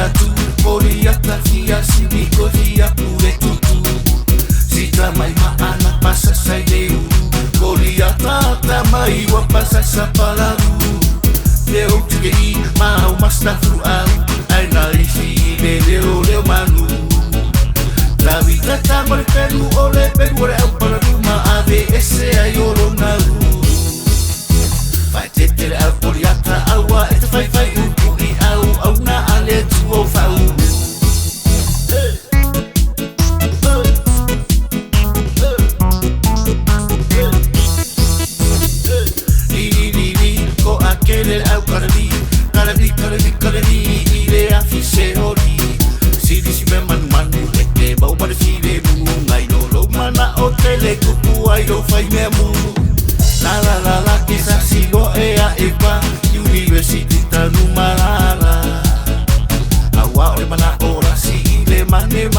tu Poliata hia siniko hia pure tutu Sita mai maana pasa sai deu Poliata ta mai wa pasa sa palaru Leo tukei mau masta fruau Ai na isi le leo manu La vida ta mare peru ole peru ore au palaru ma ADS ai oro naru Vai tetere au poliata aua e te fai uku I au na ale tu o fau Ko akele au karari I le afise ori Siri si me manu manu e te bau mare fire mu Ngai no lo mana o tele kupu ai ro fai me mu La ke sa sigo e a epa University tanu marara Awa ole mana ora si le mane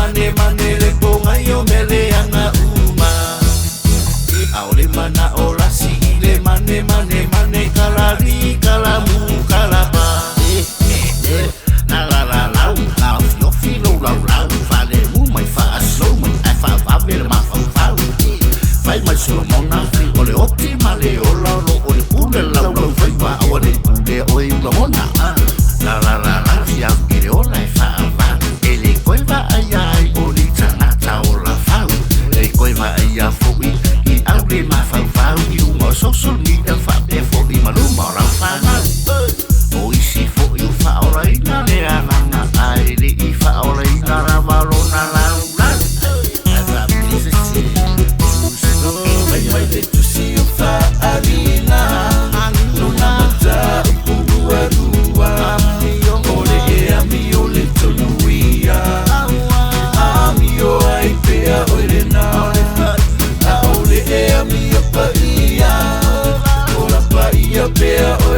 le ko ngai o mele anga uma A ole mana ora si le mane kalari kalamu kalapa La yo filo lau Fale mu mai fa slow mai ai fa vele ma fa Fai mai solo mona fi ole optima le ola lo ole pule lau fai va ole pule oi la mona La fia kire ola e fa va ele koiva ai ole tanata ola fa e koiva ai foi I aure ma fa I uma social media fa pe foi maluma la fa o isi foi o fa ora ina le ana ai le I fa ora ina la valona la Vai de tu si o fa arina Luna mata uruarua Ole e amio le tonuia Amio ai pea oire na Ole e amio paia Ola paia pea oire